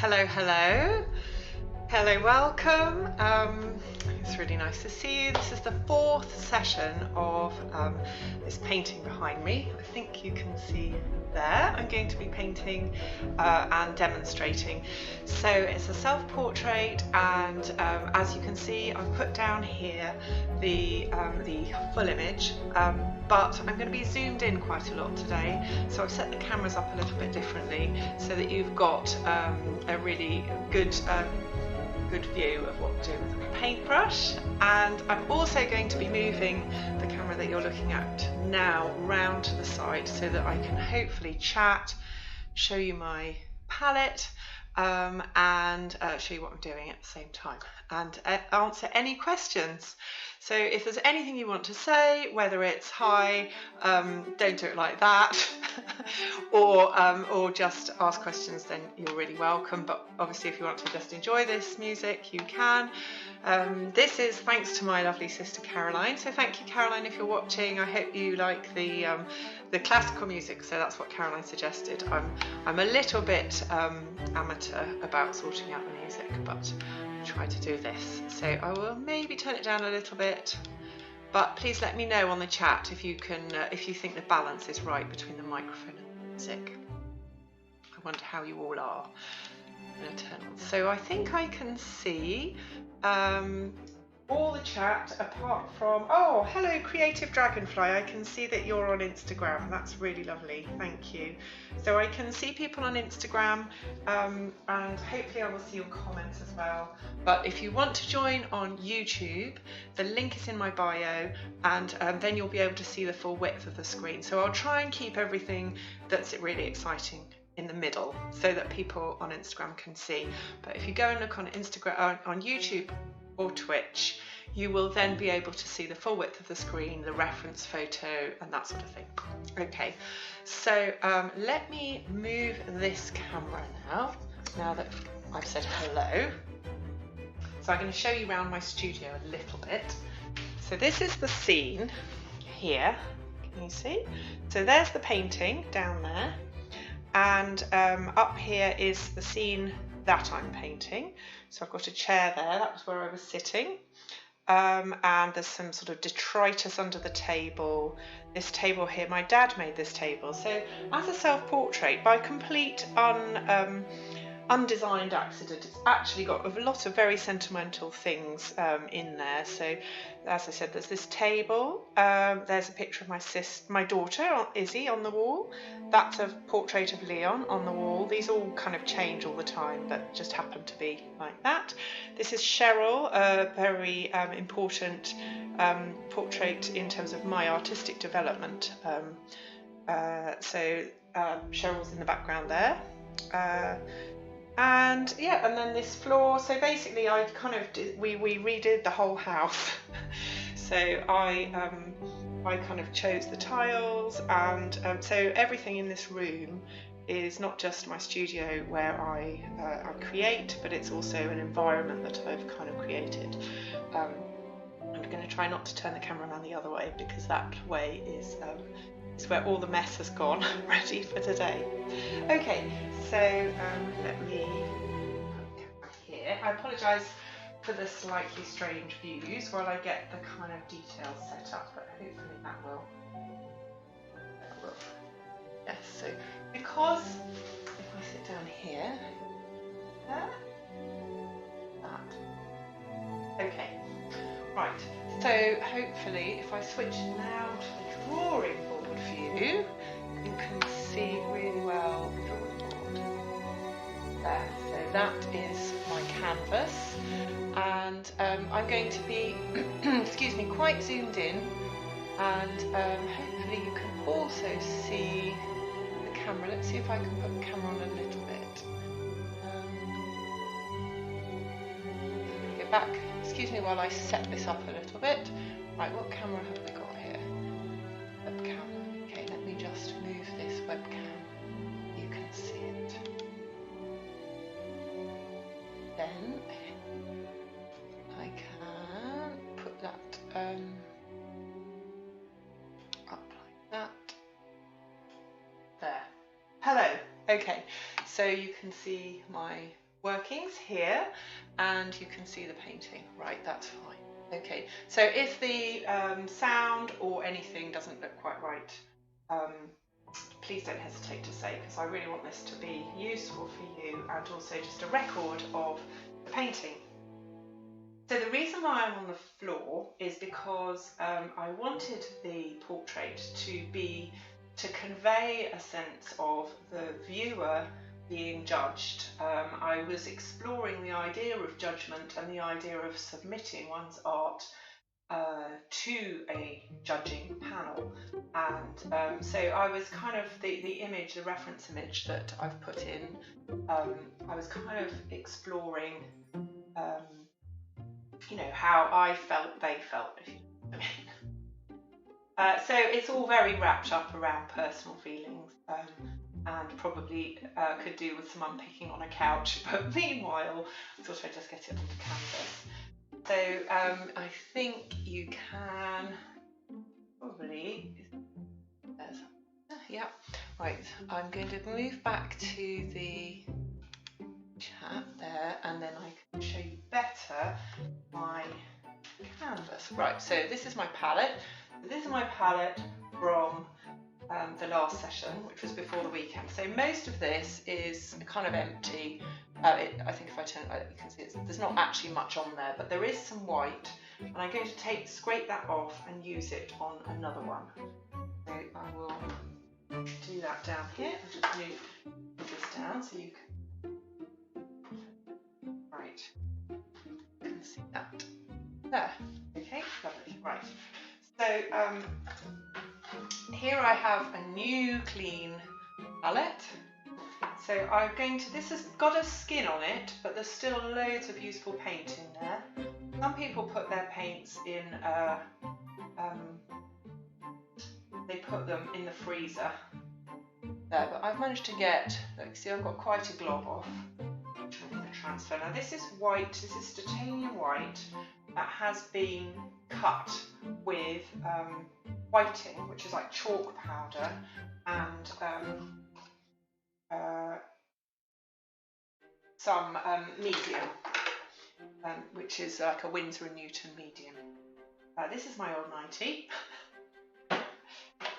Hello, hello. Hello, welcome. It's really nice to see you. This is the fourth session of this painting behind me. I think you can see there. I'm going to be painting and demonstrating. So it's a self-portrait, and as you can see, I've put down here the full image, but I'm going to be zoomed in quite a lot today. So I've set the cameras up a little bit differently so that you've got a really good view of what to do with a paintbrush. And I'm also going to be moving the camera that you're looking at now round to the side so that I can hopefully chat, show you my palette, and show you what I'm doing at the same time, and answer any questions. So if there's anything you want to say, whether it's hi, don't do it like that, or just ask questions, then you're really welcome. But obviously if you want to just enjoy this music, you can. This is thanks to my lovely sister Caroline. So thank you, Caroline, if you're watching. I hope you like the classical music. So that's what Caroline suggested. I'm a little bit amateur about sorting out the music, but I'll try to do this. So I will maybe turn it down a little bit, but please let me know on the chat if you can, if you think the balance is right between the microphone and the music. I wonder how you all are. I'm going to turn on. So I think I can see all the chat apart from, oh, hello Creative Dragonfly, I can see that you're on Instagram. That's really lovely, thank you. So I can see people on Instagram, and hopefully I will see your comments as well. But if you want to join on YouTube, the link is in my bio, and then you'll be able to see the full width of the screen. So I'll try and keep everything that's really exciting in the middle so that people on Instagram can see. But if you go and look on Instagram, on YouTube or Twitch, you will then be able to see the full width of the screen, the reference photo, and that sort of thing. Okay, so let me move this camera now that I've said hello. So I'm going to show you around my studio a little bit. So this is the scene here, can you see? So there's the painting down there, and up here is the scene that I'm painting. So I've got a chair there, that was where I was sitting, and there's some sort of detritus under the table. This table here, my dad made this table. So as a self-portrait, by complete undesigned accident, it's actually got a lot of very sentimental things in there. So as I said, there's this table, there's a picture of my daughter Izzy on the wall, that's a portrait of Leon on the wall. These all kind of change all the time, but just happen to be like that. This is Cheryl, a very important portrait in terms of my artistic development. So Cheryl's in the background there. And yeah, and then this floor. So basically, I kind of we redid the whole house. So I kind of chose the tiles, and so everything in this room is not just my studio where I create, but it's also an environment that I've kind of created. I'm going to try not to turn the camera around the other way, because that way is where all the mess has gone, ready for today. Okay, so let me put the camera here. I apologise for the slightly strange views while I get the kind of details set up, but hopefully that will. Yes, so because if I sit down here, there, that. Okay, right, so hopefully if I switch now to the drawing board view, you can see really well the drawing board there. So that is my canvas, and I'm going to be excuse me, quite zoomed in, and hopefully you can also see the camera. Let's see if I can put the camera on a little bit. Go back, excuse me while I set this up a little bit. Right, what camera have we got here? Webcam. Okay, let me just move this webcam. You can see it. Then I can put that up like that. There. Hello. Okay, so you can see my workings here, and you can see the painting. Right, that's fine. Okay, so if the sound or anything doesn't look quite right, please don't hesitate to say, because I really want this to be useful for you and also just a record of the painting. So the reason why I'm on the floor is because I wanted the portrait to convey a sense of the viewer being judged. I was exploring the idea of judgment and the idea of submitting one's art to a judging panel, and so I was kind of the image, the reference image that I've put in, I was kind of exploring you know, how I felt they felt, if you know what I mean. So it's all very wrapped up around personal feelings, and probably could do with some unpicking on a couch, but meanwhile I thought I'd just get it onto canvas. So I think you can probably, yeah, right, I'm going to move back to the chat there, and then I can show you better my canvas. Right, so this is my palette. This is my palette from the last session, which was before the weekend. So most of this is kind of empty. I think if I turn it, you can see there's not actually much on there, but there is some white, and I'm going to scrape that off and use it on another one. So I will do that down here. I'll just move this down so you can, right, you can see that. There, okay, lovely, right. So here I have a new clean palette. So I'm going to, this has got a skin on it, but there's still loads of useful paint in there. Some people put their paints in, they put them in the freezer there, but I've managed to get, look, see I've got quite a glob off, which I'm going to transfer. Now this is white, this is titanium white, that has been cut with whiting, which is like chalk powder, and some medium, which is like a Winsor & Newton medium. This is my old 90,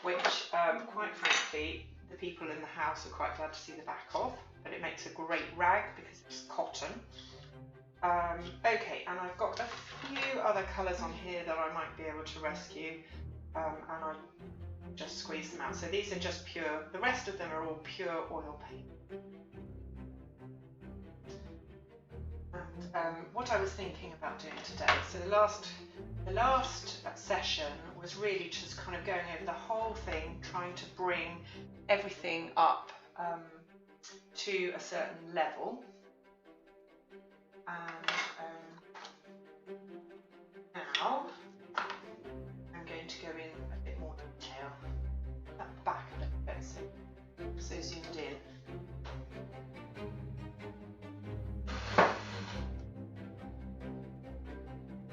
which quite frankly the people in the house are quite glad to see the back of, but it makes a great rag because it's cotton. Okay, and I've got a few other colours on here that I might be able to rescue, and I just squeeze them out. So these are just pure, the rest of them are all pure oil paint. And what I was thinking about doing today, so the last session was really just kind of going over the whole thing, trying to bring everything up to a certain level. And now I'm going to go in a bit more detail, that back a little bit, so zoomed in.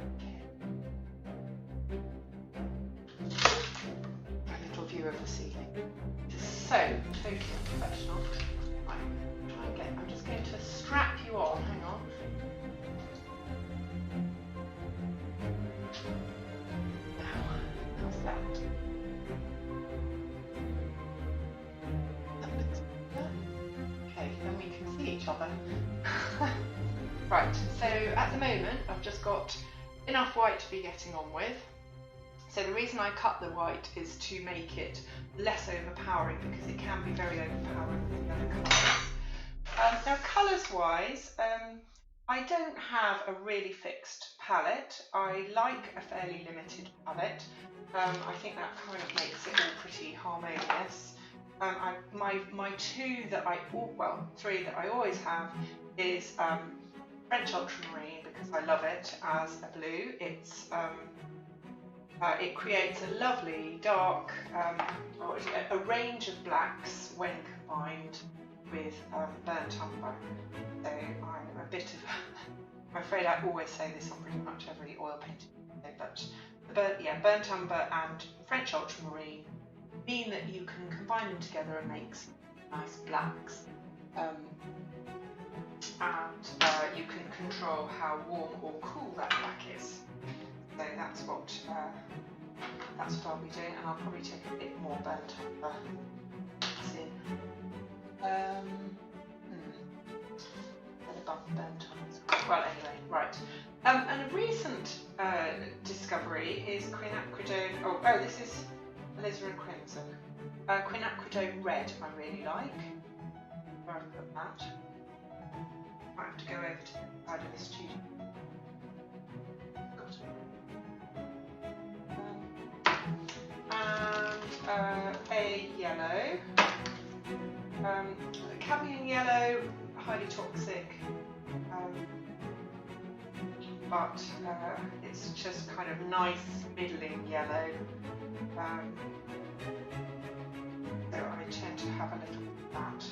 Okay. A little view of the ceiling. This is so totally professional. Right, I'm just going to strap you on, hang on. How's that? That looks better. Okay, then we can see each other. Right, so at the moment I've just got enough white to be getting on with. So the reason I cut the white is to make it less overpowering, because it can be very overpowering with the other colours. Now colours wise, I don't have a really fixed palette. I like a fairly limited palette. I think that kind of makes it all pretty harmonious. My two that three that I always have is French Ultramarine, because I love it as a blue. It creates a lovely dark, a range of blacks when combined with burnt umber. So I'm a bit of, I'm afraid I always say this on pretty much every oil painting video, but yeah, burnt umber and French Ultramarine mean that you can combine them together and make some nice blacks. and you can control how warm or cool that black is. So that's what I'll be doing, and I'll probably take a bit more burnt umber. Well, anyway, right. And a recent discovery is quinacridone. Oh, this is alizarin crimson. Quinacridone red, I really like. Where I put that. Might have to go over to the side of the studio. And a yellow. Cadmium yellow, highly toxic, but it's just kind of nice middling yellow. So I tend to have a little bit of that.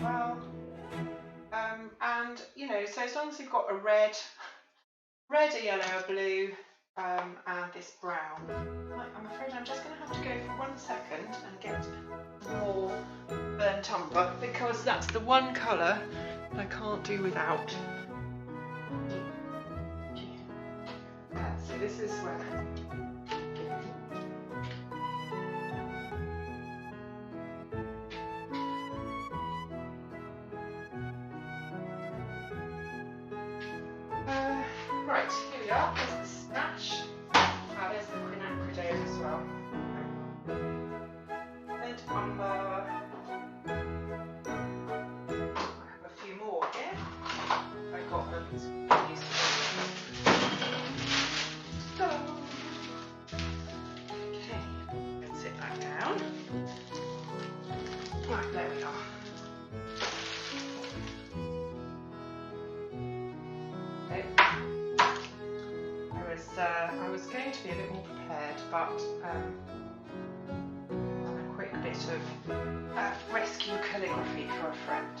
Well, and you know, so as long as you've got a red, a yellow, a blue, and this brown. I'm afraid I'm just going to have to go for 1 second and get more burnt umber, because that's the one colour I can't do without. So this is where right, here we are. There's the scratch. There's the quinacridone as well. Burnt umber. I have a few more here. I got them. Okay, let's sit back down. Right, there we are. Okay. I was going to be a bit more prepared, but a quick bit of rescue calligraphy for a friend.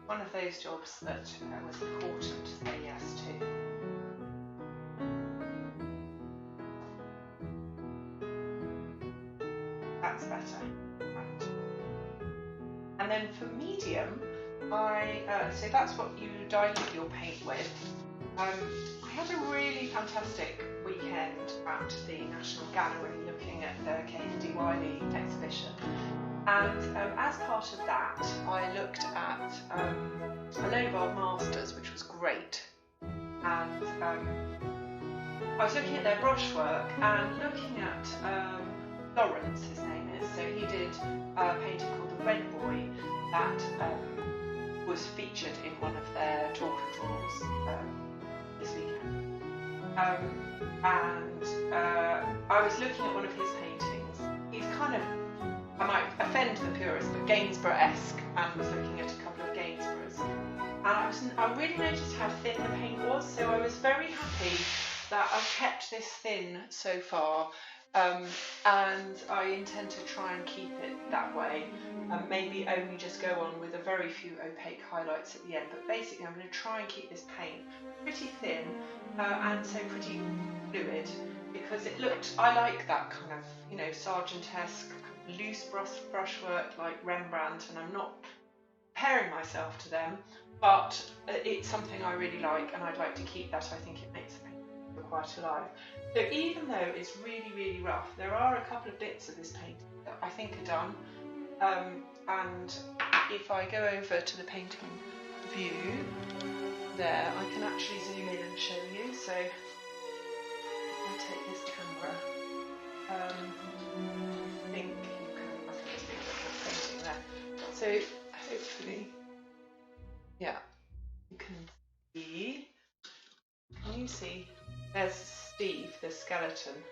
One of those jobs that was important to say yes to. That's better. Right. And then for medium, so that's what you dilute your paint with. I had a really fantastic weekend at the National Gallery looking at the Kehinde Wiley exhibition, and as part of that I looked at a load of old masters, which was great, and I was looking at their brushwork and looking at Lawrence, his name is, so he did a painting called The Red Boy that was featured in one of their talk and draws this weekend. And I was looking at one of his paintings. He's kind of, I might offend the purists, but Gainsborough-esque, and was looking at a couple of Gainsboroughs. And I really noticed how thin the paint was, so I was very happy that I've kept this thin so far. And I intend to try and keep it that way, maybe only just go on with a very few opaque highlights at the end, but basically I'm going to try and keep this paint pretty thin and so pretty fluid, because it looked, I like that kind of, you know, Sargent-esque loose brushwork like Rembrandt, and I'm not comparing myself to them, but it's something I really like and I'd like to keep that. I think it makes the paint feel quite alive. So even though it's really, really rough, there are a couple of bits of this painting that I think are done. And if I go over to the painting view there, I can actually zoom in and show you. So I'll take this camera. I think you can, I can just leave the painting there. So hopefully, yeah, you can see. Can you see? There's Steve, the skeleton.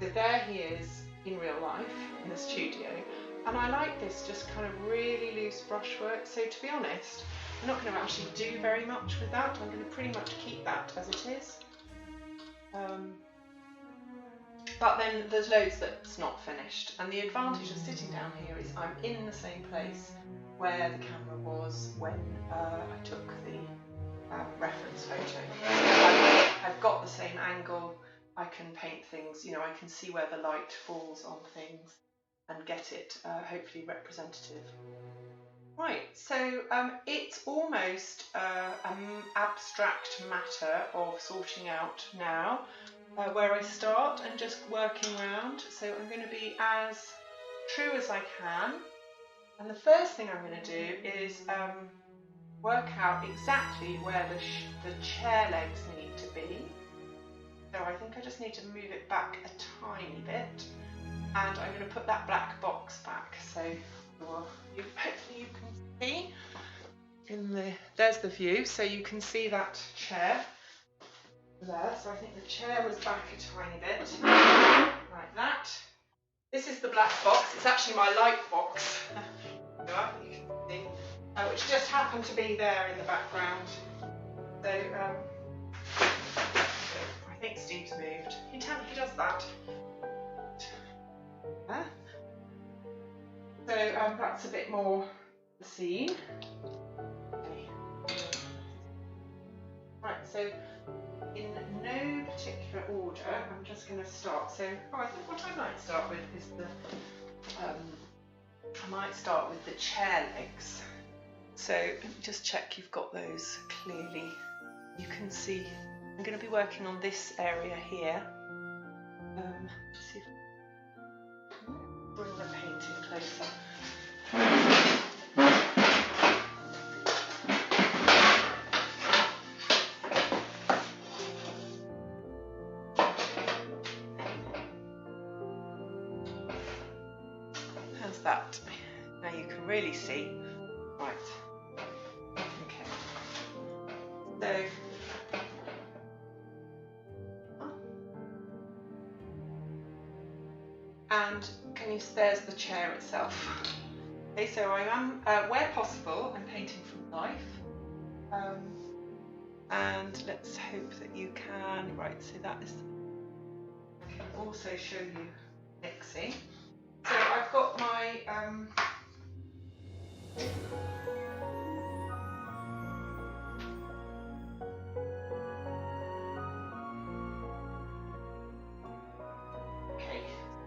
So there he is in real life in the studio, and I like this just kind of really loose brushwork. So to be honest, I'm not going to actually do very much with that. I'm going to pretty much keep that as it is. But then there's loads that's not finished, and the advantage of sitting down here is I'm in the same place where the camera was when I took the reference photo. I've got the same angle, I can paint things, you know, I can see where the light falls on things and get it hopefully representative. Right, so it's almost an abstract matter of sorting out now where I start and just working around. So I'm going to be as true as I can. And the first thing I'm going to do is work out exactly where the chair legs need to be. So I think I just need to move it back a tiny bit. And I'm going to put that black box back. So hopefully you can see there's the view, so you can see that chair there. So I think the chair was back a tiny bit, like that. This is the black box. It's actually my light box, you can see, which just happened to be there in the background. So I think Steve's moved. He does that. So that's a bit more the scene. Okay. Right, so in no particular order, I'm just going to start. So I think what I might start with is I might start with the chair legs. So let me just check you've got those clearly. You can see I'm going to be working on this area here. See if I can bring the painting closer. How's that? Now you can really see. Right. Okay. So and there's the chair itself. Okay, so I am, where possible, I'm painting from life. And let's hope that you can. Right, so that is. I can also show you mixing. So I've got my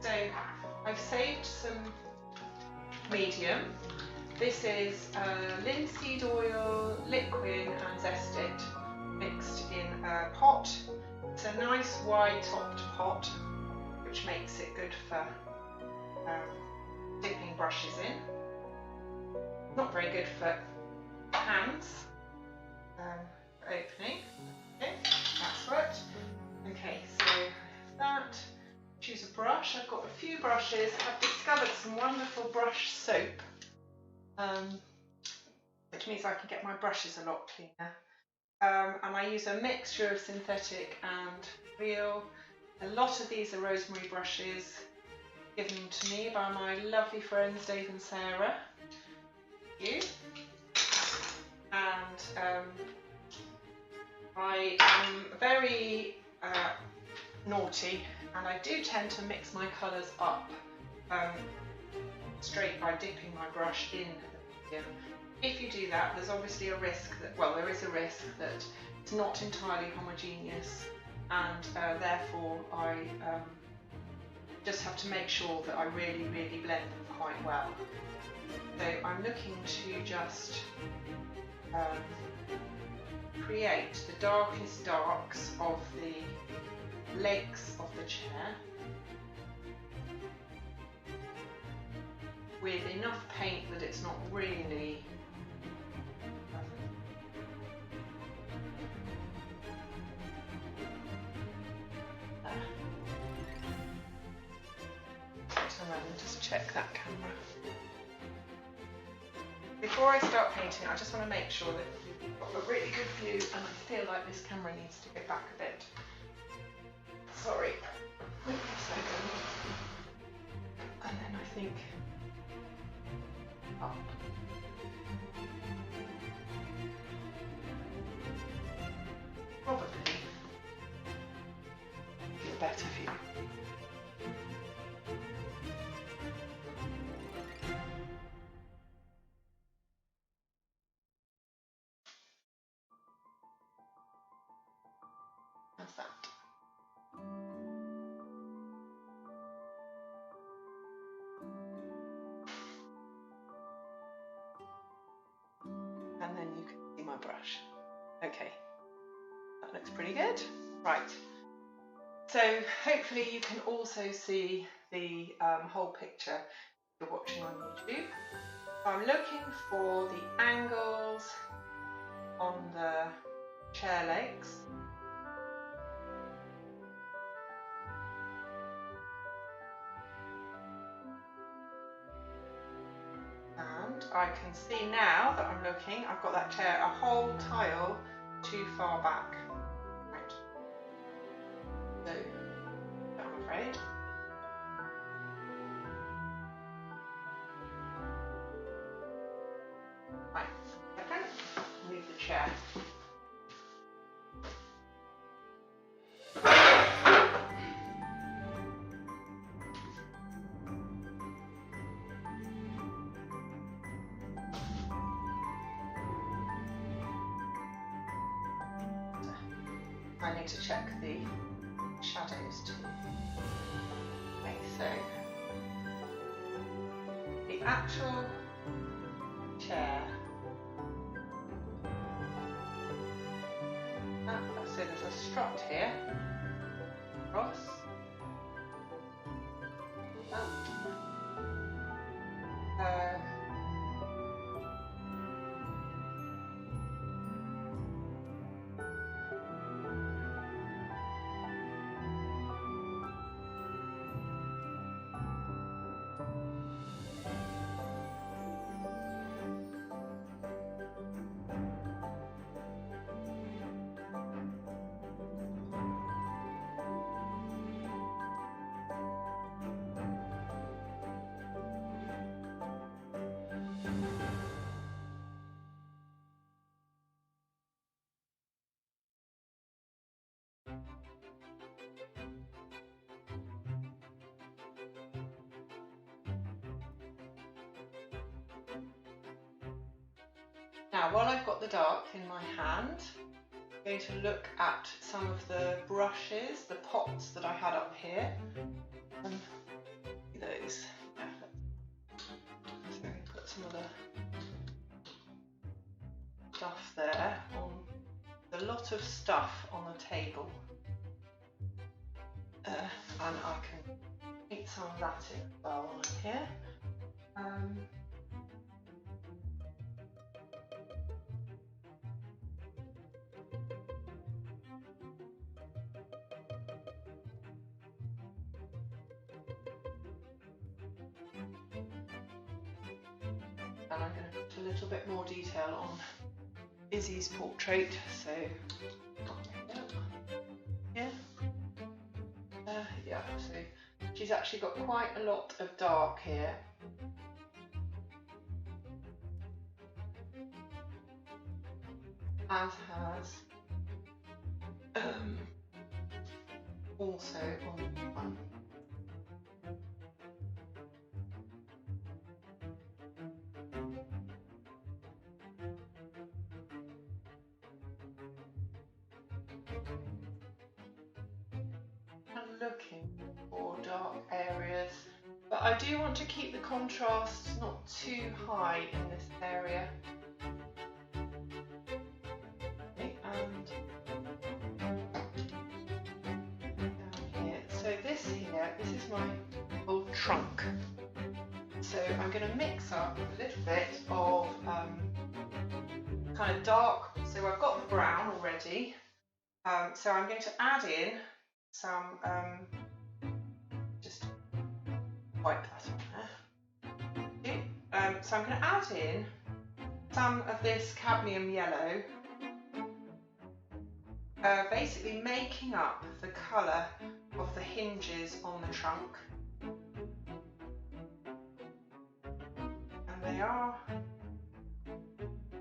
so I've saved some medium. This is linseed oil, liquid and zest it mixed in a pot. It's a nice wide topped pot, which makes it good for dipping brushes in. Not very good for hands for opening. Okay, that's right. Okay, so that. Choose a brush. I've got a few brushes. I've discovered some wonderful brush soap, which means I can get my brushes a lot cleaner. And I use a mixture of synthetic and real. A lot of these are rosemary brushes given to me by my lovely friends Dave and Sarah. Thank you. And I am very naughty, and I do tend to mix my colours up straight by dipping my brush in the medium. If you do that, there's obviously a risk that, well, there is a risk that it's not entirely homogeneous, and therefore I just have to make sure that I really, really blend them quite well. So I'm looking to just create the darkest darks of the legs of the chair with enough paint that it's not really just check that camera. Before I start painting, I just want to make sure that you've got a really good view, and I feel like this camera needs to get back a bit. Sorry. Wait a second. And then I think up. Probably get a better view. How's that? brush. Okay, that looks pretty good. Right, so hopefully you can also see the whole picture if you're watching on YouTube. I'm looking for the angles on the chair legs. And I can see now that I'm looking, I've got that chair a whole tile too far back. Right. So, I'm afraid. Right, second, move the chair. I need to check the shadows too. Okay, so the actual chair. So there's a strut here. Across. Now, while I've got the dark in my hand, I'm going to look at some of the brushes, the pots that I had up here. Those. So I'm going to put some of the stuff there. A lot of stuff on the table. And I can paint some of that in as well on here. And I'm going to put a little bit more detail on Izzy's portrait. So yeah, so she's actually got quite a lot of dark here. As has also on this one. I'm looking for dark areas, but I do want to keep the contrast not too high in this area. Okay, and down here. So this is my old trunk. So I'm going to mix up a little bit of kind of dark. So I've got the brown already. So I'm going to add in some, just wipe that on there. Okay. So I'm going to add in some of this cadmium yellow, basically making up the colour of the hinges on the trunk. And they are a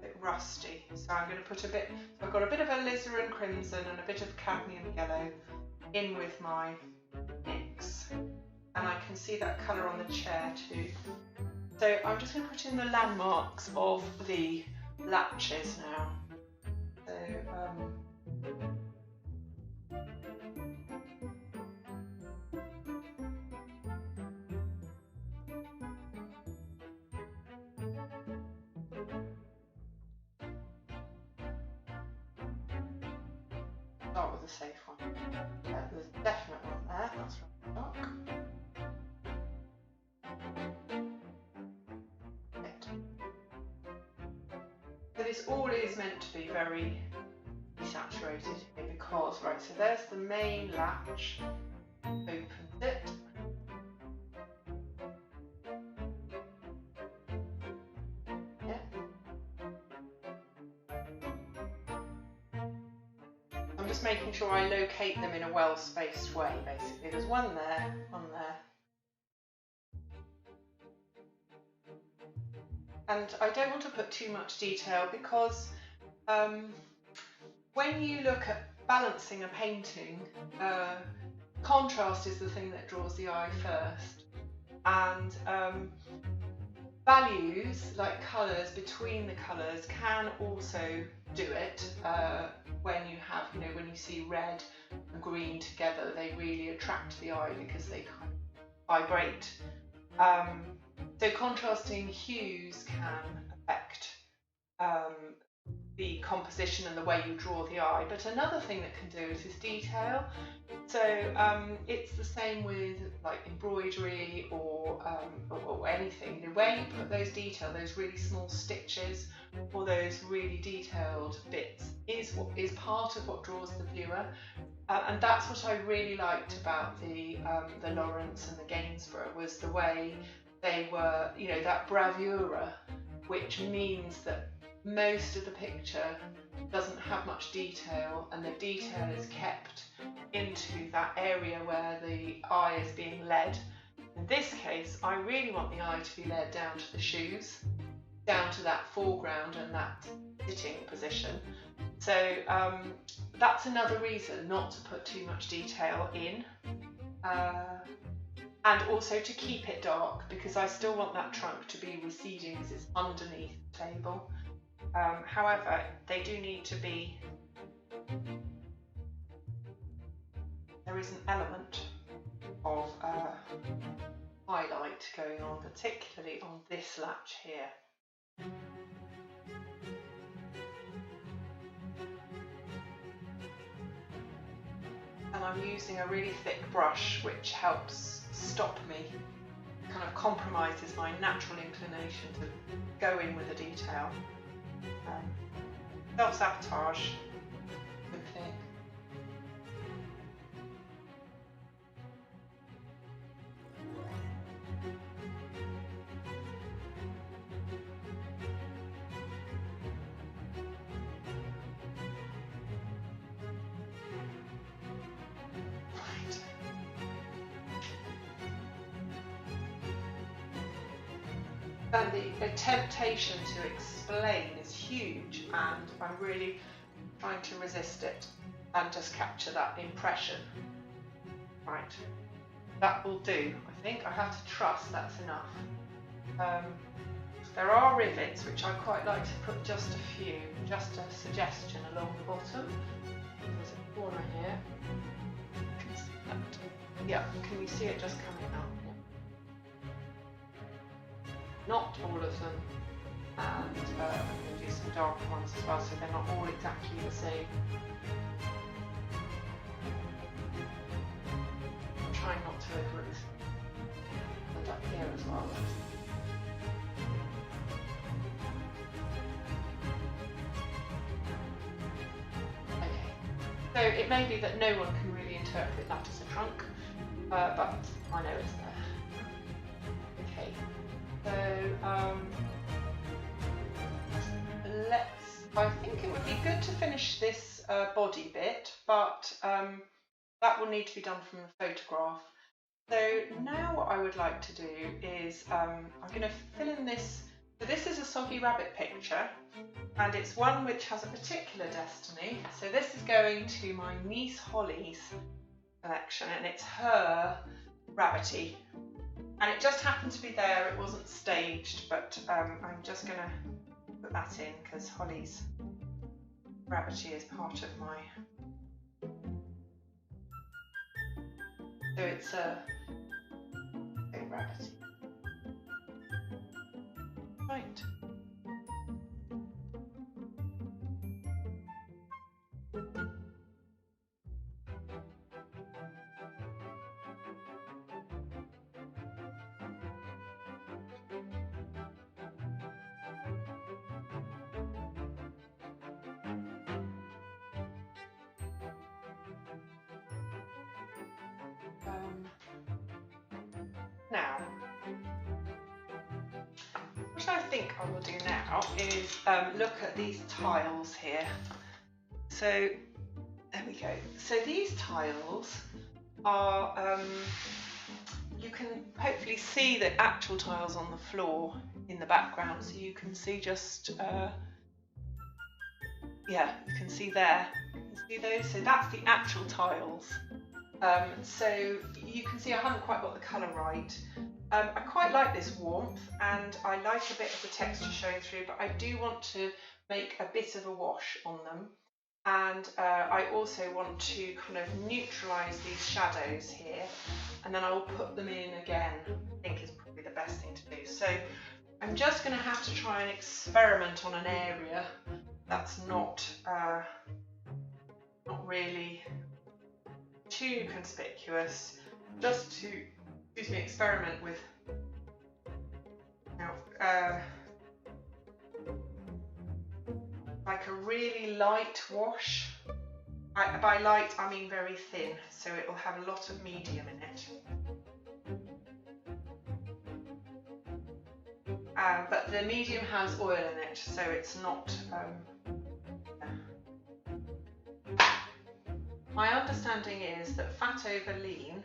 bit rusty, so I'm going to put a bit, so I've got a bit of alizarin crimson and a bit of cadmium yellow in with my mix. And I can see that colour on the chair too. So I'm just going to put in the landmarks of the latches now. So, start with a safe one. There's a definite one there, that's really dark. So this all is meant to be very saturated here because, right, so there's the main latch, opens it. Yeah. I'm just making sure I locate them in a well-spaced way, basically. There's one there, one there. And I don't want to put too much detail because when you look at balancing a painting, contrast is the thing that draws the eye first. And values, like colours, between the colours, can also do it. When you have, when you see red and green together, they really attract the eye because they kind of vibrate. So contrasting hues can affect the composition and the way you draw the eye. But another thing that can do it is detail. So it's the same with like embroidery or anything. Where you put those detail, those really small stitches or those really detailed bits is part of what draws the viewer. And that's what I really liked about the Lawrence and the Gainsborough, was the way they were, that bravura, which means that most of the picture doesn't have much detail, and the detail is kept into that area where the eye is being led. In this case, I really want the eye to be led down to the shoes, down to that foreground and that sitting position. So that's another reason not to put too much detail in. And also to keep it dark, because I still want that trunk to be receding because it's underneath the table. However, they do need to be, there is an element of highlight going on, particularly on this latch here. And I'm using a really thick brush, which helps stop me, kind of compromises my natural inclination to go in with the detail. Self-sabotage, good thing. Right. And the temptation to explain is huge, and I'm really trying to resist it and just capture that impression. Right, that will do. I think I have to trust that's enough. There are rivets, which I quite like to put just a few, just a suggestion along the bottom. There's a corner here. Can you see that? Yeah, can you see it just coming out? Not all of them, and I'm going to do some darker ones as well, so they're not all exactly the same. I'm trying not to overlook and up here as well. Okay, so it may be that no one can really interpret that as a trunk, but I know it's there. Okay. So I think it would be good to finish this body bit, but that will need to be done from the photograph. So now what I would like to do is I'm going to fill in this. So this is a Soggy Rabbit picture, and it's one which has a particular destiny. So this is going to my niece Holly's collection, and it's her Rabbity. And it just happened to be there, it wasn't staged, but I'm just going to put that in because Holly's Rabbity is part of my... So it's a big Rabbity. Right. Now, what I think I will do now is look at these tiles here. So there we go. So these tiles are, you can hopefully see the actual tiles on the floor in the background. So you can see just, yeah, you can see there. You see those? So that's the actual tiles. So you can see I haven't quite got the colour right. I quite like this warmth and I like a bit of the texture showing through, but I do want to make a bit of a wash on them. And I also want to kind of neutralise these shadows here, and then I'll put them in again. I think is probably the best thing to do. So I'm just going to have to try and experiment on an area that's not really too conspicuous, just to, excuse me, experiment with like a really light wash. By light I mean very thin, so it will have a lot of medium in it. But the medium has oil in it, so it's not. My understanding is that fat over lean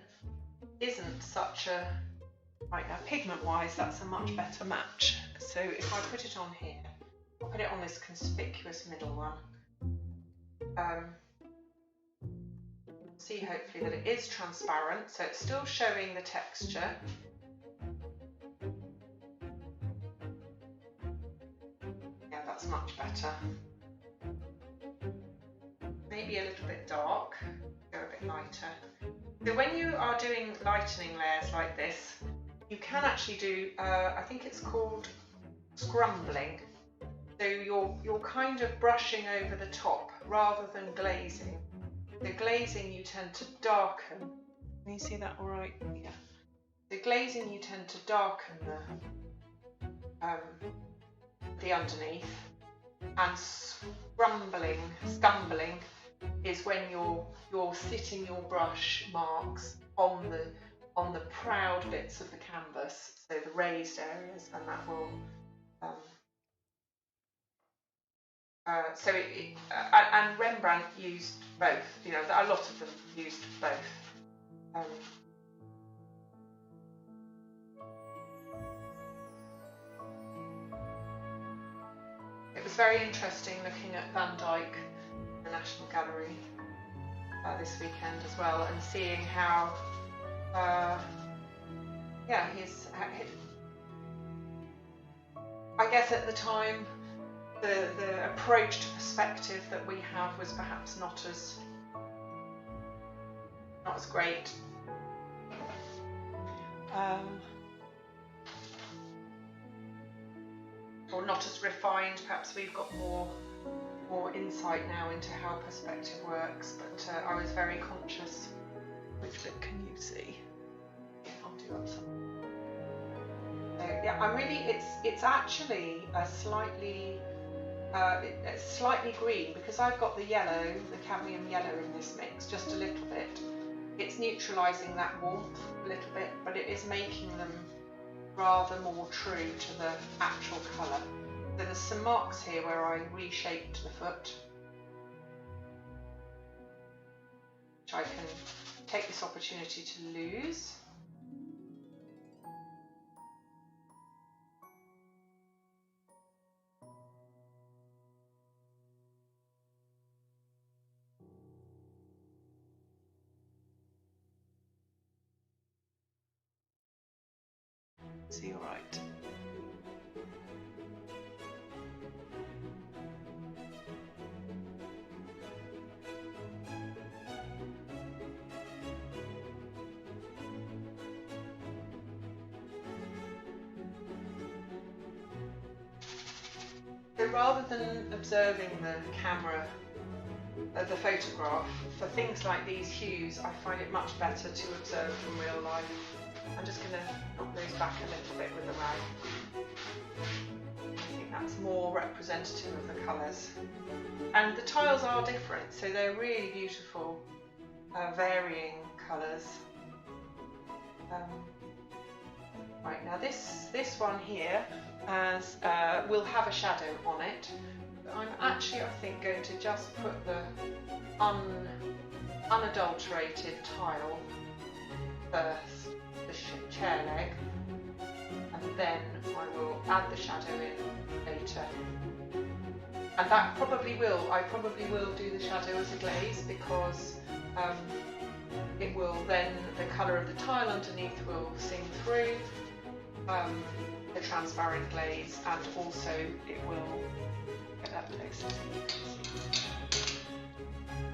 isn't such a, right now pigment-wise, that's a much better match. So if I put it on here, I'll put it on this conspicuous middle one. See hopefully that it is transparent, so it's still showing the texture. Yeah, that's much better. Maybe a little bit dark, go a bit lighter. So when you are doing lightening layers like this, you can actually do, I think it's called scrumbling. So you're kind of brushing over the top rather than glazing. The glazing you tend to darken. Can you see that all right? Yeah. The glazing you tend to darken the underneath, and scumbling is when you're sitting your brush marks on the proud bits of the canvas, so the raised areas, and that will and Rembrandt used both. You know, a lot of them used both. It was very interesting looking at Van Dyck, the National Gallery, this weekend as well, and seeing how, yeah, I guess at the time, the approach to perspective that we have was perhaps not as great. Or not as refined. Perhaps we've got more insight now into how perspective works, but I was very conscious. Which bit can you see? Yeah, I'll do up some. So yeah, I'm really, it's actually a slightly green, because I've got the yellow, the cadmium yellow in this mix, just a little bit. It's neutralising that warmth a little bit, but it is making them rather more true to the actual colour. So there's some marks here where I reshaped the foot, which I can take this opportunity to lose. See, all right. So rather than observing the camera, the photograph, for things like these hues, I find it much better to observe from real life. I'm just going to knock those back a little bit with the rag. I think that's more representative of the colours. And the tiles are different, so they're really beautiful, varying colours. Right, now this one here has, will have a shadow on it. But I'm actually, I think, going to just put the unadulterated tile first, the chair leg, and then I will add the shadow in later. And that probably will, I probably will do the shadow as a glaze, because it will then, the colour of the tile underneath will sing through the transparent glaze, and also it will get that close.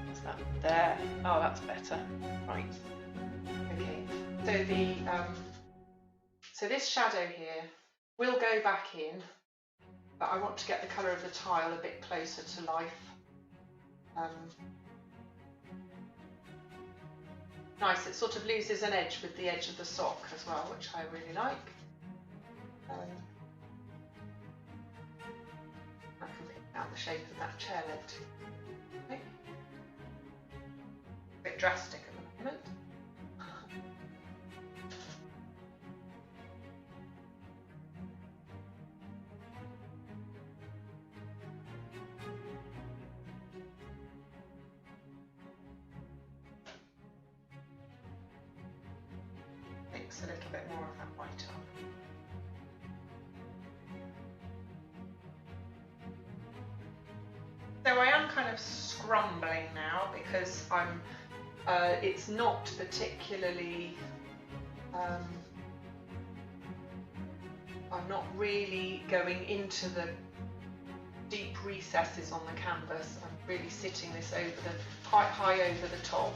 What's that? There. Oh, that's better. Right. Okay. So the so this shadow here will go back in, but I want to get the colour of the tile a bit closer to life. Nice, it sort of loses an edge with the edge of the sock as well, which I really like. I can pick out the shape of that chair leg too. Okay. A bit drastic at the moment. Mix a little bit more of that white up. So I am kind of scrumbling now, because I'm it's not particularly I'm not really going into the deep recesses on the canvas. I'm really sitting this over quite high over the top,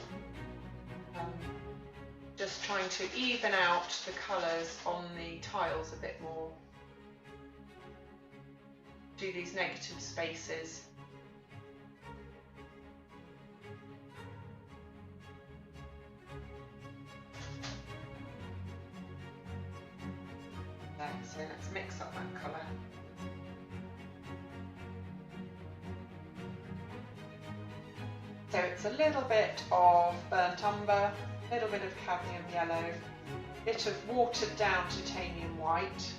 just trying to even out the colours on the tiles a bit more, do these negative spaces. So let's mix up that colour. So it's a little bit of burnt umber, a little bit of cadmium yellow, a bit of watered down titanium white.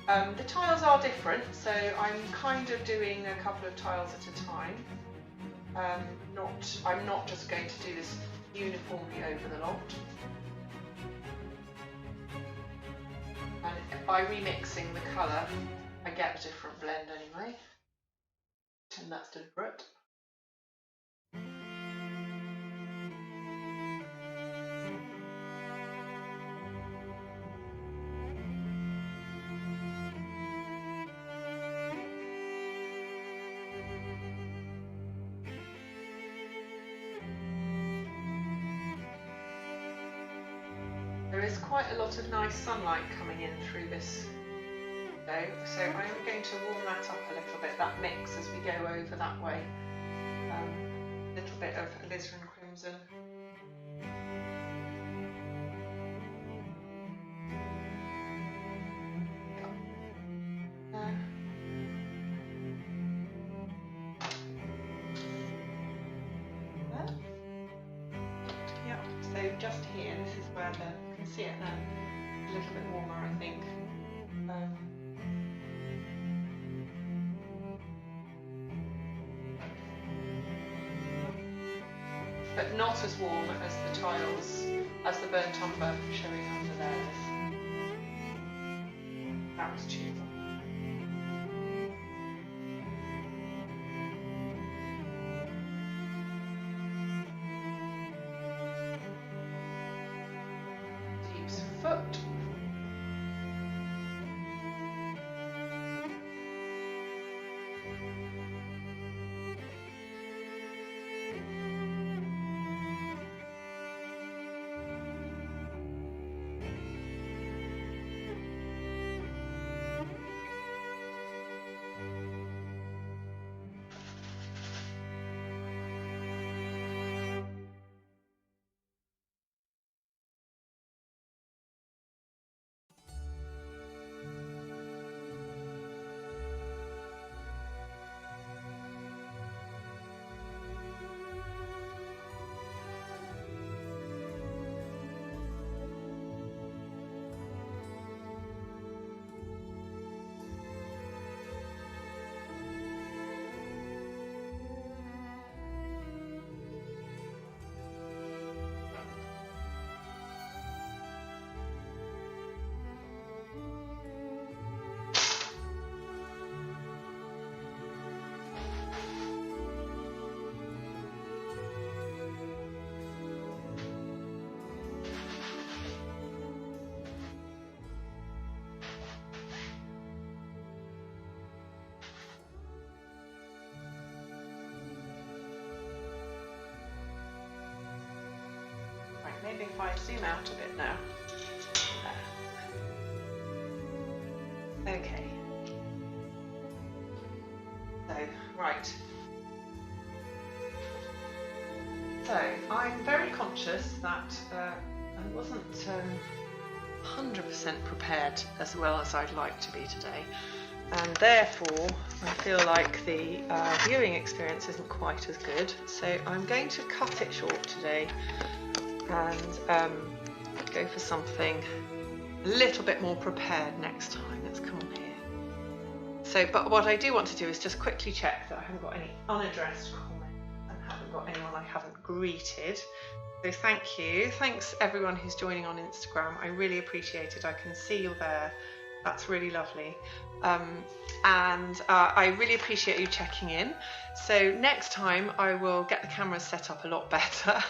The tiles are different, so I'm kind of doing a couple of tiles at a time. I'm not just going to do this uniformly over the lot. And by remixing the colour, I get a different blend anyway, and that's deliberate. There is quite a lot of nice sunlight coming in through this though, so I'm going to warm that up a little bit, that mix, as we go over that way. A little bit of alizarin crimson. So just here, this is where you can see it now, a little bit warmer, I think. But not as warm as the tiles, as the burnt umber showing under there. That was too warm. Foot. maybe if I zoom out a bit now. Okay. So, right. So, I'm very conscious that I wasn't 100% prepared as well as I'd like to be today, and therefore I feel like the viewing experience isn't quite as good. So I'm going to cut it short today and go for something a little bit more prepared next time. Let's come on here. So, but what I do want to do is just quickly check that I haven't got any unaddressed comments and haven't got anyone I haven't greeted. So thank you. Thanks everyone who's joining on Instagram. I really appreciate it. I can see you there. That's really lovely. And I really appreciate you checking in. So next time I will get the cameras set up a lot better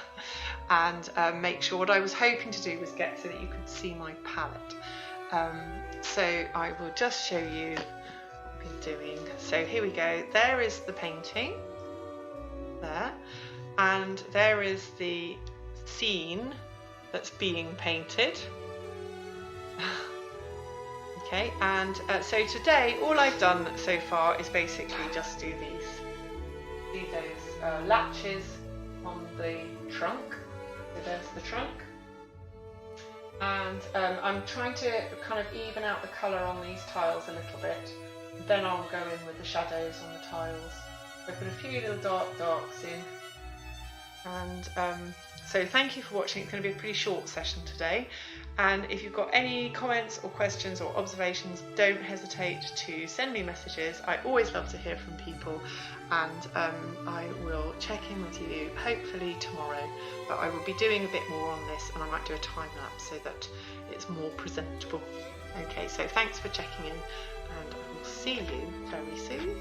and make sure. What I was hoping to do was get so that you could see my palette. So I will just show you what I've been doing. So here we go. There is the painting there, and there is the scene that's being painted. Okay, and so today all I've done so far is basically just do those latches on the trunk. So there's the trunk, and I'm trying to kind of even out the colour on these tiles a little bit. Then I'll go in with the shadows on the tiles. I put a few little darks in. And so thank you for watching. It's going to be a pretty short session today, and if you've got any comments or questions or observations, don't hesitate to send me messages. I always love to hear from people, and I will check in with you hopefully tomorrow, but I will be doing a bit more on this, and I might do a time lapse so that it's more presentable. Okay, so thanks for checking in, and I will see you very soon.